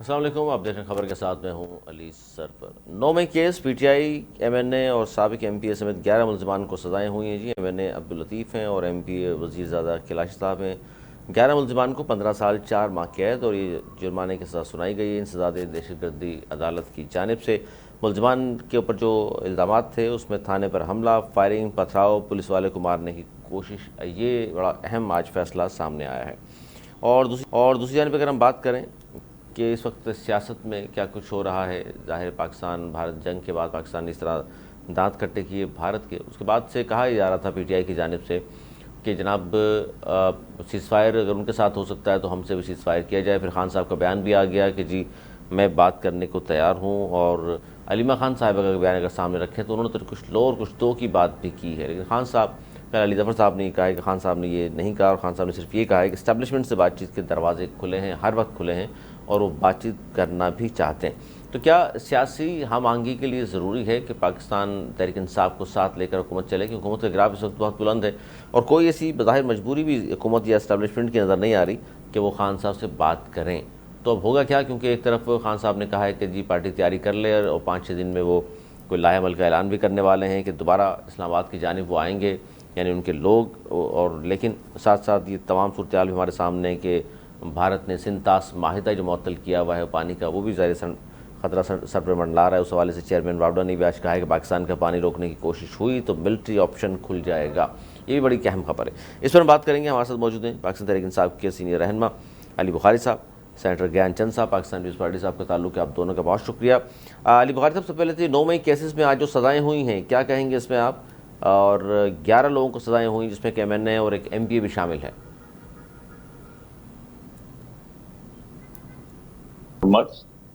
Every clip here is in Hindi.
अस्सलाम वालेकुम, आप देख रहे हैं खबर के साथ में हूँ अली सरफर। 9 मई केस पीटीआई, एमएनए और साबिक एमपीए समेत 11 मुलजमान को सजाएं हुई हैं जी। एमएनए अब्दुल लतीफ़ हैं और एमपीए वज़ीरज़ादा कैलाश साहब हैं। 11 मुलजमान को 15 साल 4 माह कैद और ये जुर्माने की सज़ा सुनाई गई है इंसदाद दहशतगर्दी अदालत की जानिब से। मुलजमान के ऊपर जो इल्ज़ाम थे उसमें थाने पर हमला, फायरिंग, पथराव, पुलिस वाले को मारने की कोशिश, ये बड़ा अहम आज फैसला सामने आया है। और दूसरी जानिब अगर हम बात करें कि इस वक्त सियासत में क्या कुछ हो रहा है, ज़ाहिर पाकिस्तान भारत जंग के बाद पाकिस्तान ने इस तरह दांत कट्टे किए भारत के, उसके बाद से कहा जा रहा था पीटीआई की जानिब से कि जनाब सीज़फायर अगर उनके साथ हो सकता है तो हमसे भी सीज़फायर किया जाए। फिर खान साहब का बयान भी आ गया कि जी मैं बात करने को तैयार हूँ, और अलीमा खान साहब का बयान अगर सामने रखें तो उन्होंने तो कुछ लो और कुछ दो की बात भी की है। लेकिन खान साहब, कल अली ज़फ़र साहब ने कहा है कि खान साहब ने ये नहीं कहा, और खान साहब ने सिर्फ ये कहा है कि इस्टेब्लिशमेंट से बातचीत के दरवाजे खुले हैं, हर वक्त खुले हैं और वो बातचीत करना भी चाहते हैं। तो क्या सियासी हम आहंगी के लिए ज़रूरी है कि पाकिस्तान तहरीक इंसाफ को साथ लेकर हुकूमत चले, कि हुकूमत का ग्राफ इस वक्त बहुत बुलंद है और कोई ऐसी बज़ाहिर मजबूरी भी हुकूमत या इस्टेब्लिशमेंट की नज़र नहीं आ रही कि वो खान साहब से बात करें। तो अब होगा क्या, क्योंकि एक तरफ खान साहब ने कहा है कि जी पार्टी तैयारी कर ले और 5-6 दिन में वो कोई लाहेमल का ऐलान भी करने वाले हैं कि दोबारा इस्लामाबाद की जानिब वो आएंगे, यानी उनके लोग। और लेकिन साथ साथ ये तमाम सूरत भी हमारे सामने है कि भारत ने सिंतास माहिदा जो मुअत्तल किया हुआ है पानी का, वो भी ज़ाहिर ख़तरा सर पर मंडला रहा है। उस हवाले से चेयरमैन वावडा ने भी आज कहा है कि पाकिस्तान का पानी रोकने की कोशिश हुई तो मिलिट्री ऑप्शन खुल जाएगा। ये भी बड़ी अहम खबर है। इस पर हम बात करेंगे। हमारे साथ मौजूद हैं पाकिस्तान तहरीक इंसाफ के सीनियर रहनुमा अली बुखारी साहब, सेनेटर ज्ञानचंद साहब, पाकिस्तान पीपल्स पार्टी साहब का ताल्लुक है, आप दोनों का बहुत शुक्रिया। अली बुखारी साहब, सबसे पहले तो 9 मई केसेस में आज जो सज़ाएँ हुई हैं, क्या कहेंगे इसमें आप? और 11 लोगों को सज़ाएँ हुई जिसमें कि एमएनए और एक एमपीए भी शामिल है।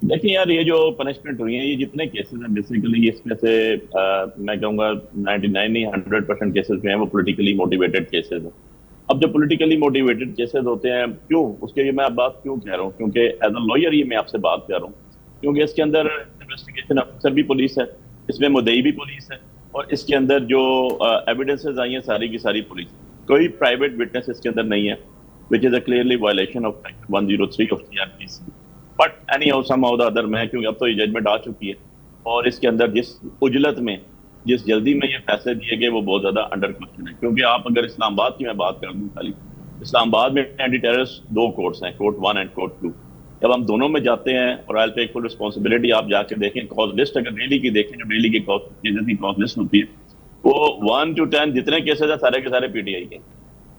देखिए यार, ये जो पनिशमेंट हुई है, ये जितने केसेस हैं बेसिकली इसमें से मैं कहूँगा 99 नहीं 100% केसेस जो हैं वो पॉलिटिकली मोटिवेटेड केसेस हैं। अब जो पॉलिटिकली मोटिवेटेड केसेस होते हैं, क्यों उसके लिए मैं अब बात क्यों कह रहा हूँ, क्योंकि एज अ लॉयर ये मैं आपसे बात कर रहा हूँ, क्योंकि इसके अंदर इन्वेस्टिगेशन अफसर भी पुलिस है, इसमें मुद्दई भी पुलिस है, और इसके अंदर जो एविडेंसेस आई हैं सारी की सारी पुलिस। कोई प्राइवेट विटनेस इसके अंदर नहीं है, which is a clearly violation of 103 of CrPC. But anyhow somehow the other, मैं क्योंकि अब तो ये जजमेंट आ चुकी है, और इसके अंदर जिस उजलत में, जिस जल्दी में ये फैसले दिए गए वो बहुत ज्यादा अंडर क्वेश्चन है। क्योंकि आप अगर इस्लामाबाद की मैं बात कर दूं, खाली इस्लामाबाद में एंटी टेररिस्ट 2 कोर्ट्स हैं, कोर्ट 1 एंड कोर्ट 2। जब हम दोनों में जाते हैं, और आई टेक फुल रिस्पॉन्सिबिलिटी, आप जाके देखें कॉज लिस्ट, अगर डेली की देखें, जो डेली की केसेस की कॉज लिस्ट होती है, वो 1 to 10 जितने केसेस है सारे के सारे पीटीआई के।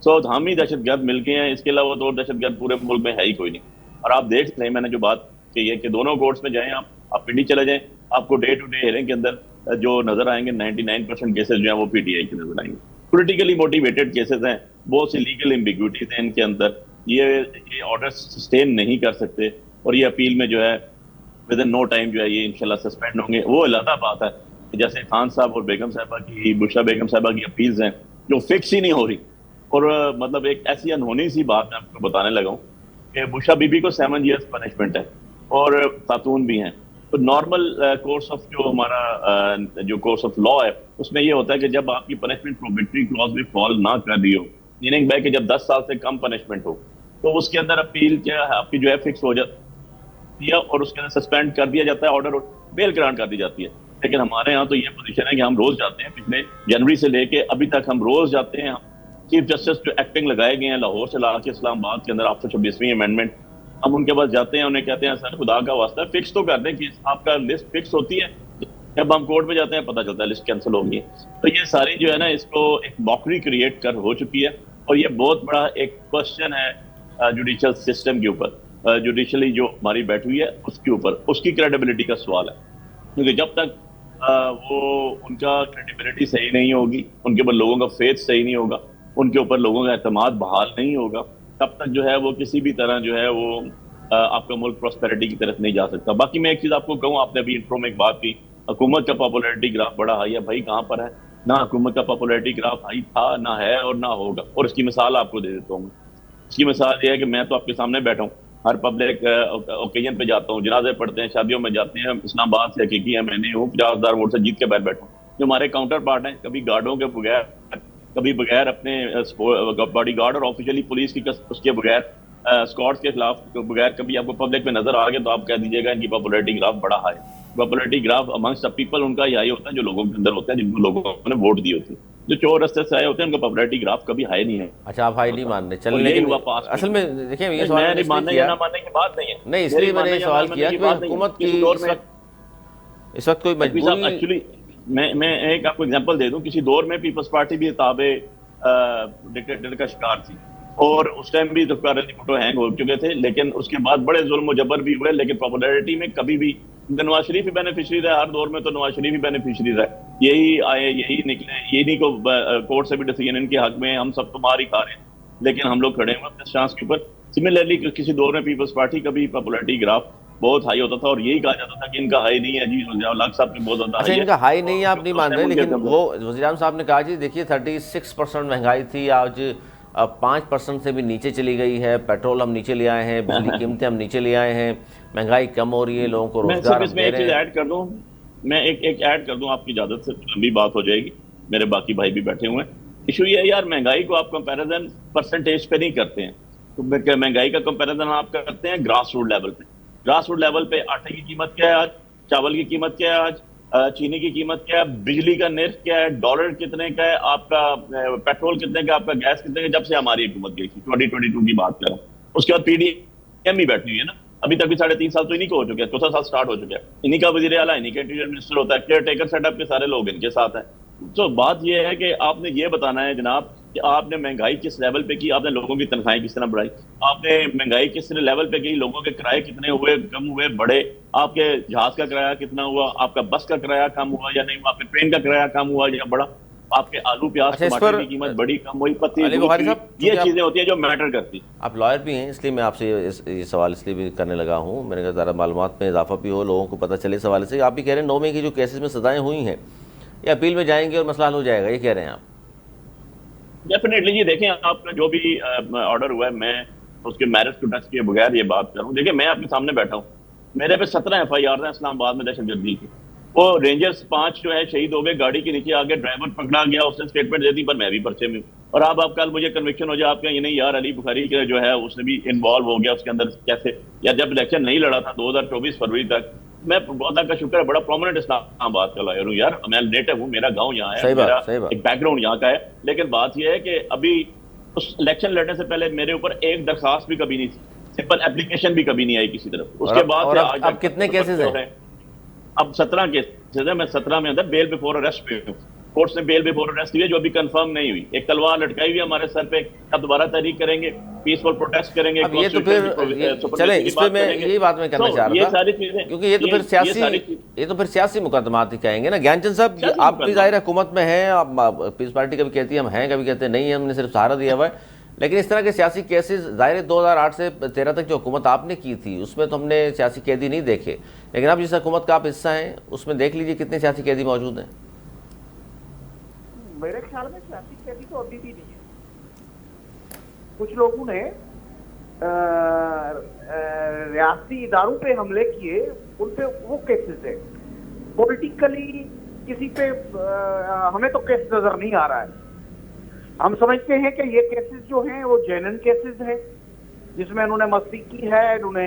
सो हम ही दहशतगर्द मिल गए हैं, इसके अलावा तो दहशतगर्द पूरे मुल्क में है ही कोई नहीं। और आप देख रहे हैं, मैंने जो बात कही है कि दोनों कोर्ट्स में जाएं, आप पिंडी चले जाएं, आपको डे टू डे हेयरिंग के अंदर जो नजर आएंगे 99% केसेस जो है वो पीटीआई के नजर आएंगे। पॉलिटिकली मोटिवेटेड केसेस हैं, बहुत सी लीगल एम्बिग्यूटीज हैं इनके अंदर, ये ऑर्डर सस्टेन नहीं कर सकते, और ये अपील में जो है विद इन नो टाइम जो है ये इंशाल्लाह सस्पेंड होंगे। वो अलग बात है कि जैसे खान साहब और बेगम साहबा की, बुशरा बेगम साहबा की अपील्स हैं जो फिक्स ही नहीं हो रही। और मतलब एक ऐसी अनहोनी सी बात मैं आपको बताने लगा हूँ कि बुशरा बीबी को 7 years पनिशमेंट है, और खातून भी हैं। तो नॉर्मल कोर्स ऑफ जो हमारा जो कोर्स ऑफ लॉ है उसमें ये होता है कि जब आपकी पनिशमेंट प्रोबेटरी क्लॉज में फॉल ना कर रही हो, मीनिंग बाय कि जब 10 साल से कम पनिशमेंट हो, तो उसके अंदर अपील क्या है आपकी जो है फिक्स हो जाती है, और उसके अंदर सस्पेंड कर दिया जाता है ऑर्डर, और बेल ग्रांट कर दी जाती है। लेकिन हमारे यहाँ तो ये पोजीशन है कि हम रोज जाते हैं, पिछले जनवरी से लेके अभी तक हम रोज जाते हैं। चीफ जस्टिस जो एक्टिंग लगाए गए हैं लाहौर से लाके इस्लामाबाद के अंदर आफ्टर 26वीं अमेंडमेंट, हम उनके पास जाते हैं, उन्हें कहते हैं सर खुदा का वास्ता फिक्स तो कर दें कि आपका लिस्ट फिक्स होती है। जब हम कोर्ट में जाते हैं पता चलता है लिस्ट कैंसिल होगी। तो ये सारी जो है ना, इसको एक मॉकरी क्रिएट कर हो चुकी है, और ये बहुत बड़ा एक क्वेश्चन है जुडिशियल सिस्टम के ऊपर, जुडिशली जो हमारी बैठी हुई है उसके ऊपर, उसकी क्रेडिबिलिटी का सवाल है। क्योंकि जब तक वो उनका क्रेडिबिलिटी सही नहीं होगी, उनके ऊपर लोगों का फेथ सही नहीं होगा, उनके ऊपर लोगों का एतमाद बहाल नहीं होगा, तब तक जो है वो किसी भी तरह जो है वो आपका मुल्क प्रॉस्पेरिटी की तरफ नहीं जा सकता। बाकी मैं एक चीज आपको कहूँ, आपने अभी इंट्रो में एक बात की, हुकूमत का पॉपुलैरिटी ग्राफ बड़ा हाई है। भाई कहाँ पर है? ना हुकूमत का पॉपुलैरिटी ग्राफ हाई था, ना है, और ना होगा। और इसकी मिसाल आपको दे देता हूँ। इसकी मिसाल ये है कि मैं तो आपके सामने बैठा हूँ, हर पब्लिक ओकेजन पे जाता हूँ, जनाजे पढ़ते हैं, शादियों में जाते हैं। इस्लामाबाद से हकीकी है, मैंने हूँ 50,000 वोट से जीत के बैठ बैठा हूँ। जो हमारे काउंटर पार्ट हैं, कभी गार्डों के बगैर, कभी बगैर अपने बॉडी गार्ड और ऑफिशियली पुलिस की उसके बगैर स्कॉट्स के खिलाफ तो बगैर कभी आपको पब्लिक में नजर आ गया तो आप कह दीजिएगा इनकी पॉपुलैरिटी ग्राफ बड़ा high. Popularity graph amongst the people उनका यही होता है जो लोगों के अंदर होता है, जिनको लोगों ने वोट दी होती है। जो चोर रास्ते से आए होते हैं उनका पॉपुलैरिटी ग्राफ कभी हाई नहीं है अच्छा, आप हाई नहीं मान रहे, चलिए। और यही लेकिन हुआ पास असल में देखिए, ये सवाल मैं मैंने नहीं इसलिए मानने या किया, ना मानने की बात नहीं है। नहीं इसलिए मैंने ये सवाल किया कि हुकूमत की इस वक्त कोई मजबूरी। एक्चुअली मैं एक आपको एग्जांपल दे दूं, किसी दौर में पीपल्स पार्टी भी ताबे डिक्टेटर का शिकार थी और उस टाइम भी भुट्टो हैंग हो चुके थे, लेकिन उसके बाद बड़े जुल्म जबर भी हुए, लेकिन पॉपुलैरिटी में कभी भी नवाज शरीफ ही बेनिफिशियरी रहा। हर दौर में तो नवाज शरीफ ही बेनिफिशियरी रहा, यही आए यही निकले, यही को कोर्ट से भी डिसीजन इनके हक में, हम सब तो मार ही खा रहे हैं, लेकिन हम लोग खड़े हैं अपने चांस के ऊपर। सिमिलरली किसी दौर में पीपल्स पार्टी का भी पॉपुलैरिटी ग्राफ बहुत हाई होता था और यही कहा जाता था कि इनका हाई नहीं है जी, लाख साहब के बहुत ज्यादा अच्छा, हाई इनका हाई नहीं है, आप है। नहीं मान रहे, लेकिन वो वज़ीर-ए-आज़म साहब ने कहा जी देखिए 36% महंगाई थी, आज अब 5% से भी नीचे चली गई है, पेट्रोल हम नीचे ले आए हैं, बिजली कीमतें हम नीचे ले आए हैं, महंगाई कम हो रही है, लोगों को मैं रोजगार सिर्फ हम इसमें दे एक रहे चीज हैं। ऐड कर दूं, मैं एक ऐड कर दूं आपकी इजाजत से, लंबी बात हो जाएगी, मेरे बाकी भाई भी बैठे हुए हैं। इशू ये है यार, महंगाई को आप कंपैरिजन परसेंटेज पे नहीं करते हैं, तो महंगाई का कंपैरिजन आप करते हैं ग्रास रूट लेवल पे। ग्रास रूट लेवल पे आटे की कीमत क्या है आज, चावल की कीमत क्या है आज, चीनी की कीमत क्या है, बिजली का निर्ख क्या है, डॉलर कितने का है आपका, पेट्रोल कितने का, आपका गैस कितने का, जब से हमारी हुकूमत गई थी 2022 की बात कर रहा हूँ। उसके बाद पीडीएम ही बैठी हुई है ना, अभी तक भी 3.5 साल तो इन्हीं को हो चुके हैं, चौथा साल स्टार्ट हो चुका है, इन्हीं का वजीर आला, इन्हीं का इंटीरियर मिनिस्टर होता है, केयर टेकर सेटअप के सारे लोग इनके साथ हैं। तो बात यह है कि आपने ये बताना है जनाब कि आपने महंगाई किस लेवल पे की, आपने लोगों की तनख्वाहें किस तरह बढ़ाई, आपने महंगाई किस लेवल पे की, लोगों के किराए कितने हुए, कम हुए, बढ़े, आपके जहाज का किराया कितना हुआ, आपका बस का किराया कम हुआ या नहीं हुआ, आपके ट्रेन का किराया कम हुआ या बढ़ा, आपके आलू प्याज अच्छा, इस टमाटर पर की कीमत बढ़ी कम हुई, पत्ती अली बुखारी साहब, ये चीजें होती है जो मैटर करती है। आप लॉयर भी हैं, इसलिए मैं आपसे ये सवाल इसलिए भी करने लगा हूँ, मैंने कहा ज़रा मालूमात में इजाफा भी हो, लोगों को पता चले इस हवाले से। आप भी कह रहे हैं 9 मई की जो केसेस में सजाएं हुई हैं ये अपील में जाएंगे और मसला हल हो जाएगा, ये कह रहे हैं आप? डेफिनेटली जी, देखें आपका जो भी ऑर्डर हुआ है, मैं उसके मैरिज को टच किए बगैर ये बात करूं। देखिए मैं आपके सामने बैठा हूं, मेरे पे 17 FIR हैं इस्लामाबाद में दहशतगर्दी की। वो रेंजर्स 5 जो है शहीद हो गए, गाड़ी के नीचे आगे ड्राइवर पकड़ा गया, उसने स्टेटमेंट दे दी, पर मैं भी पर्चे में हूँ। और आप कल मुझे कन्विक्शन हो जाए, आप कहें नहीं यार अली बुखारी के जो है उसने भी इन्वॉल्व हो गया उसके अंदर कैसे, या जब इलेक्शन नहीं लड़ा था 2024 फरवरी तक, मैं बहुत का शुक्र है बड़ा प्रोमिनेंट इस्लामाबाद का लॉयर हूँ यार, मैं नेटिव हूँ, मेरा गाँव यहाँ है, मेरा एक बैकग्राउंड यहाँ का है। लेकिन बात यह है कि अभी उस इलेक्शन लड़ने से पहले मेरे ऊपर एक दरखास्त भी कभी नहीं थी, सिंपल एप्लीकेशन भी कभी नहीं आई किसी तरफ। उसके बाद अब कितने केसेस हैं? अब 17 केसेस है, मैं 17 में अंदर बेल बिफोर अरेस्ट पे हूँ, कोर्ट से बेल बिफोर अरेस्ट हुई है जो अभी कंफर्म नहीं हुई। एक तलवार लटकाई हुई है हमारे सर पे, अब दोबारा तहरीक करेंगे, पीसफुल प्रोटेस्ट करेंगे। अब ये तो फिर चले, इस पे मैं यही बात मैं करना चाह रहा था, क्योंकि ये तो फिर सियासी मुकदमात ही कहेंगे ना। ज्ञानचंद साहब, आप भी जाहिर हुकूमत में हैं, आप पीपल्स पार्टी कभी कहती है हम हैं, कभी कहते हैं नहीं, हमने सिर्फ सहारा दिया हुआ है, लेकिन इस तरह के सियासी केसेस ज़ाहिर 2008 से 13 तक जो हुकूमत आपने की थी उसमें तो हमने सियासी कैदी नहीं देखे, लेकिन अब जिस हुकूमत का आप हिस्सा हैं उसमें देख लीजिए कितने सियासी कैदी मौजूद हैं। मेरे ख्याल में सियासी कैदी तो अभी भी नहीं है। कुछ लोगों ने रियासती इदारों पे हमले किए, उन पे वो केसेस है। पॉलिटिकली किसी पे हमें तो केस नजर नहीं आ रहा है। हम समझते हैं कि ये केसेस जो हैं वो जेन्युइन केसेस हैं, जिसमें उन्होंने मस्ती की है, उन्होंने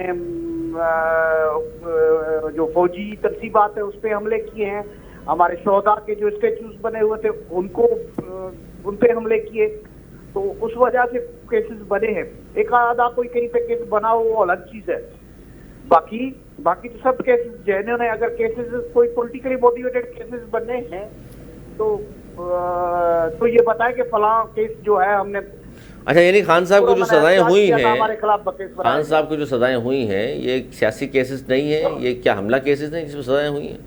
जो फौजी तनसीबात है उस पर हमले किए हैं, हमारे शोहदा के जो स्टेच्यूज बने हुए थे उनको उन पे हमले किए, तो उस वजह से केसेस बने हैं। एक आधा कोई कहीं पे केस बना हो वो अलग चीज है, बाकी तो सब केसेस जेन्युइन है। अगर केसेस कोई पॉलिटिकली मोटिवेटेड केसेस बने हैं तो ये बताए कि फलां केस जो है हमने। अच्छा, यानी खान साहब को जो सजाएं हुई हैं, हमारे खिलाफ खान साहब को जो सजाएं हुई हैं ये सियासी केसेस नहीं है, ये क्या हमला केसेस नहीं जिसमें सजाएं हुई हैं?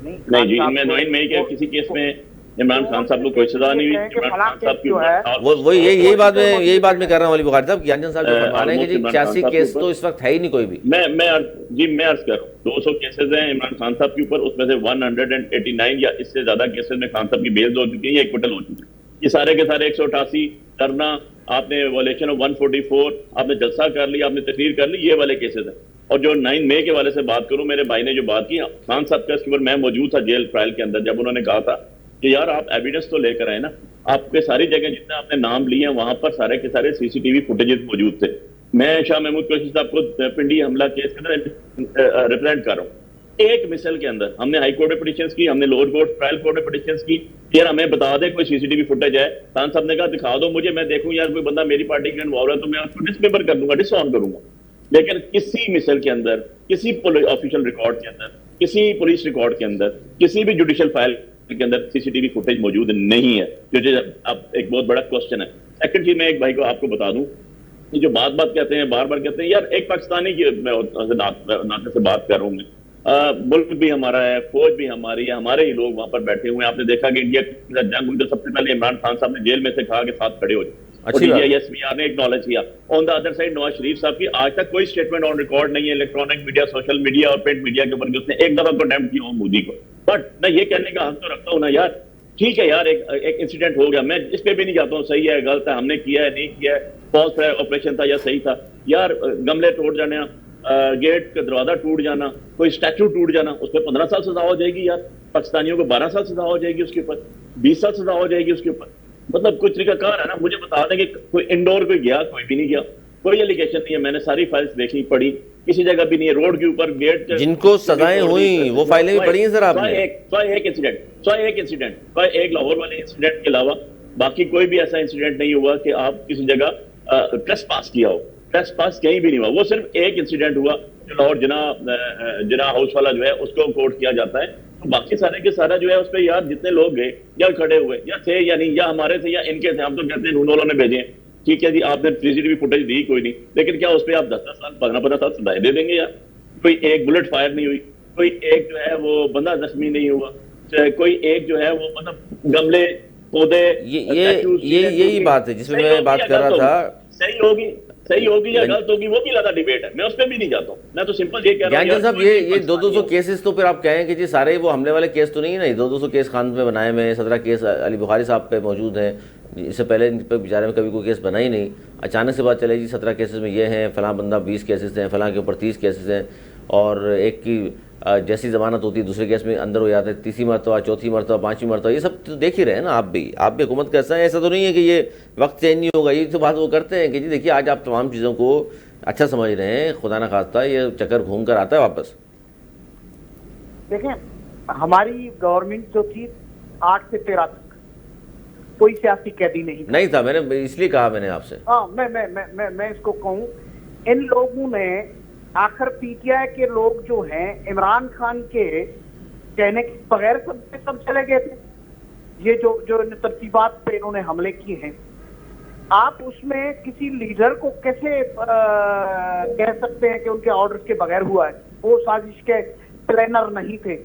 नहीं जी, मैं 9 मई के किसी केस में इमरान खान साहब को कोई सजा नहीं हुई। इमरान खान साहब की वो यही बात मैं कर रहा हूँ अली बुखारी साहब, ज्ञानचंद साहब जो फरमा रहे हैं कि जी सियासी केस तो इस वक्त है ही नहीं कोई भी। मैं अर्ज कर रहा हूँ 200 केसेस हैं इमरान खान साहब के ऊपर, उसमें से 189 या इससे ज्यादा केसेस में खान साहब की बेल हो चुकी है या एक्विटल हो चुकी है। ये सारे के सारे 188 करना, आपने वॉलेशन ऑफ 144, आपने जलसा कर लिया, आपने तकरीर कर ली, ये वाले केसेस हैं। और जो 9 मई के वाले से बात करूं, मेरे भाई ने जो बात की खान साहब का, इसके ऊपर मैं मौजूद था जेल ट्रायल के अंदर, जब उन्होंने कहा था कि यार आप एविडेंस तो लेकर आए ना, आपके सारी जगह जितने आपने नाम लिए हैं वहां पर सारे के सारे CCTV फुटेजेस मौजूद थे, मैं शाह महमूद कुरैशी साहब को पिंडी हमला केस के अंदर रिप्रेजेंट कर रहा हूँ। एक मिसल के अंदर हमने हाई कोर्ट में पिटिशंस की, हमने लोअर कोर्ट ट्रायल कोर्ट में पिटिशंस की, यार हमें बता दे कोई सीसीटीवी फुटेज है। खान साहब ने कहा दिखा दो मुझे, मैं देखूं यार कोई बंदा मेरी पार्टी के इन्वॉल्व है तो मैं उसको डिसमेंबर कर दूंगा, डिसऑन करूंगा। लेकिन किसी मिसल के अंदर, किसी ऑफिशियल रिकॉर्ड के अंदर, किसी पुलिस रिकॉर्ड के अंदर, किसी भी जुडिशियल फाइल के अंदर सीसीटीवी फुटेज मौजूद नहीं है, जो अब एक बहुत बड़ा क्वेश्चन है। सेकंड चीज मैं एक भाई को आपको बता दूं, ये जो बात कहते हैं, बार बार कहते हैं, यार एक पाकिस्तानी की नाते से बात कर रहा हूं मैं, मुल्क भी हमारा है, फौज भी हमारी है, हमारे ही लोग वहां पर बैठे हुए हैं। आपने देखा कि इंडिया के जंग हुई तो सबसे पहले इमरान खान साहब ने जेल में से कहा कि साथ खड़े हो जाए, एसपीआर ने एक्नॉलेज किया। On the other side Nawaz Sharif sahab की आज तक कोई स्टेटमेंट ऑन रिकॉर्ड नहीं है, इलेक्ट्रॉनिक मीडिया, सोशल मीडिया और प्रिंट मीडिया के ऊपर उसने एक दफा कंडेम किया मोदी को। बट मैं ये कहने का हक तो रखता हूँ ना यार, ठीक है यार, एक इंसिडेंट हो गया, मैं इस पे भी नहीं जाता हूँ सही है गलत है, हमने किया है नहीं किया है, फॉल्स ऑपरेशन था या सही था। यार गमले तोड़ जाने, गेट का दरवाजा टूट जाना, कोई स्टैचू टूट जाना, उस पर 15 साल सजा हो जाएगी यार। पाकिस्तानियों को 12 साल सजा हो जाएगी उसके ऊपर, 20 साल सजा हो जाएगी उसके ऊपर। मतलब कुछ तरीकाकार है ना, मुझे बता दें कि कोई इंडोर कोई गया, कोई भी नहीं गया, कोई एलिगेशन नहीं है। मैंने सारी फाइल्स देखी पढ़ी, किसी जगह भी नहीं है। रोड के ऊपर गेट, जिनको सजाएं हुई वो फाइलें भी पढ़ी हैं सर आपने? एक इंसिडेंट, एक लाहौर वाले इंसिडेंट के अलावा बाकी कोई भी ऐसा इंसिडेंट नहीं हुआ कि आप किसी जगह ट्रेसपास किया हो। ट्रेसपास कहीं भी नहीं हुआ, वो सिर्फ एक इंसिडेंट हुआ जो लाहौर जना हाउस वाला जो है उसको कोर्ट किया जाता है। तो बाकी सारे के सारा जो है उस पर यार जितने लोग गए या खड़े हुए या थे या नहीं, या हमारे थे या इनके थे, हम तो कहते हैं उन ने भेजे, ठीक है जी आपने सीसीटीवी फुटेज दी कोई नहीं, लेकिन क्या उस पर आप 10-10 साल 15-15 साल सजाए दे देंगे यार? कोई एक बुलेट फायर नहीं हुई, कोई एक जो है वो बंदा जख्मी नहीं हुआ, कोई एक जो है वो मतलब गमले पौधे, यही बात है जिसमें मैं बात कर रहा था। सही होगी या गलत होगी वो भी ज्यादा डिबेट है, मैं उस पर भी नहीं जाता हूँ। मैं तो सिंपल ये कह रहा हूँ ज्ञानचंद साहब, ये 200 केसेस तो फिर आप कहें कि जी सारे वो हमले वाले केस तो नहीं है ना? 200 केस खान पे बनाए में, 17 केस अली बुखारी साहब पे मौजूद हैं, इससे पहले इन पर बेचारे में कभी कोई केस बना ही नहीं। अचानक से बात चले जी 17 केसेस में ये हैं, फलां बंदा 20 केसेस हैं, फलां के ऊपर 30 केसेस हैं, और एक की जैसी जमानत होती है दूसरे केस में अंदर हो जाता है, तीसरी मरतबा, चौथी मरतबा, पांचवी मरतबा, ये सब तो देख ही रहे हैं ना आप भी हुकूमत का ऐसा है। ऐसा तो नहीं है कि ये वक्त चेंज नहीं होगा, ये तो बात वो करते हैं कि जी देखिए आज आप तमाम चीज़ों को अच्छा समझ रहे हैं, खुदा ना खास्ता ये चक्कर घूम कर आता है वापस। देखें, हमारी गवर्नमेंट जो थी 8 से 13 तक कोई सियासी कैदी नहीं था। मैंने इसलिए कहा मैंने आपसे, हाँ मैं इसको कहूँ, इन लोगों ने आखिर पीटीआई के लोग जो हैं इमरान खान के कहने के बगैर सब चले गए थे। ये जो तरतीबात पे इन्होंने हमले किए हैं, आप उसमें किसी लीडर को कैसे कह सकते हैं कि उनके ऑर्डर के बगैर हुआ है? वो साजिश के प्लानर नहीं थे,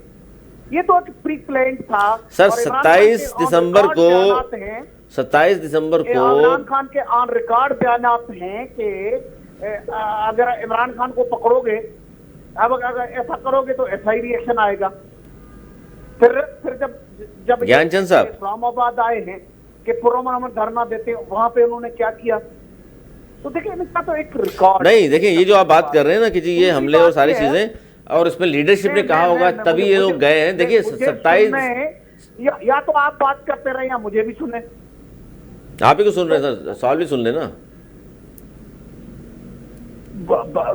ये तो एक प्री प्लान था सर। 27 दिसंबर को इमरान खान के ऑन रिकॉर्ड बयानात हैं कि अगर इमरान खान को पकड़ोगे, अब अगर ऐसा करोगे तो ऐसा ही रिएक्शन आएगा। फिर जब ज्ञानचंद साहब इस्लामाबाद आए हैं कि पुरअमन धरना देते, वहां पे उन्होंने क्या किया? तो देखिए इनका तो एक रिकॉर्ड नहीं। देखिए ये जो आप बात कर रहे हैं ना कि जी ये हमले और सारी चीजें, और इसमें लीडरशिप ने कहा होगा तभी ये लोग गए हैं। देखिए 27 या तो आप बात करते रहे या मुझे भी सुने। आप ही को सुन रहे हैं सर, सवाल भी सुन लेना।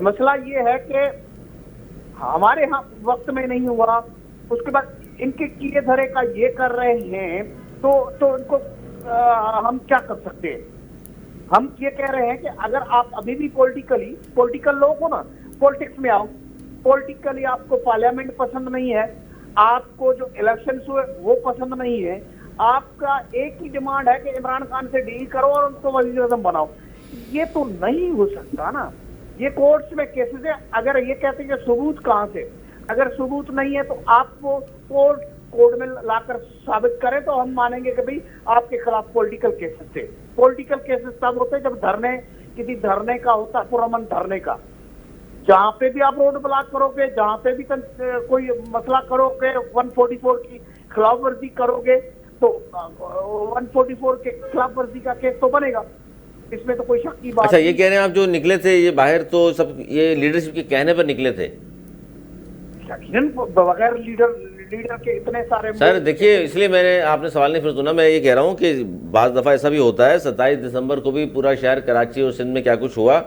मसला ये है कि हमारे यहाँ वक्त में नहीं हुआ, उसके बाद इनके किए धरे का ये कर रहे हैं, तो इनको हम क्या कर सकते हैं? हम ये कह रहे हैं कि अगर आप अभी भी पॉलिटिकल लोग हो ना, पॉलिटिक्स में आओ। पॉलिटिकली आपको पार्लियामेंट पसंद नहीं है, आपको जो इलेक्शन हुए वो पसंद नहीं है, आपका एक ही डिमांड है कि इमरान खान से डील करो और उनको वजीर आज़म बनाओ। ये तो नहीं हो सकता ना। ये कोर्ट्स में केसेस है। अगर ये कहते हैं कि सबूत कहां से, अगर सबूत नहीं है तो आपको कोर्ट में लाकर साबित करें तो हम मानेंगे कि भाई आपके खिलाफ पॉलिटिकल केसेस थे। पॉलिटिकल केसेस तब होते जब किसी धरने का होता, पुरअमन धरने का, जहां पे भी आप रोड ब्लॉक करोगे, जहां पे भी कोई मसला करोगे, 144 की खिलाफ वर्जी करोगे तो 144 के खिलाफ वर्जी का केस तो बनेगा, इसमें तो कोई शक की बात। अच्छा, ये कह रहे हैं आप जो निकले थे ये बाहर, तो सब ये लीडरशिप के कहने पर निकले थे? बगैर लीडर के इतने सारे सर देखिए, इसलिए मैंने आपने सवाल नहीं फिर सुना। मैं ये कह रहा हूँ कि बाज़ दफ़ा ऐसा भी होता है। 27 दिसंबर को भी पूरा शहर कराची और सिंध में क्या कुछ हुआ,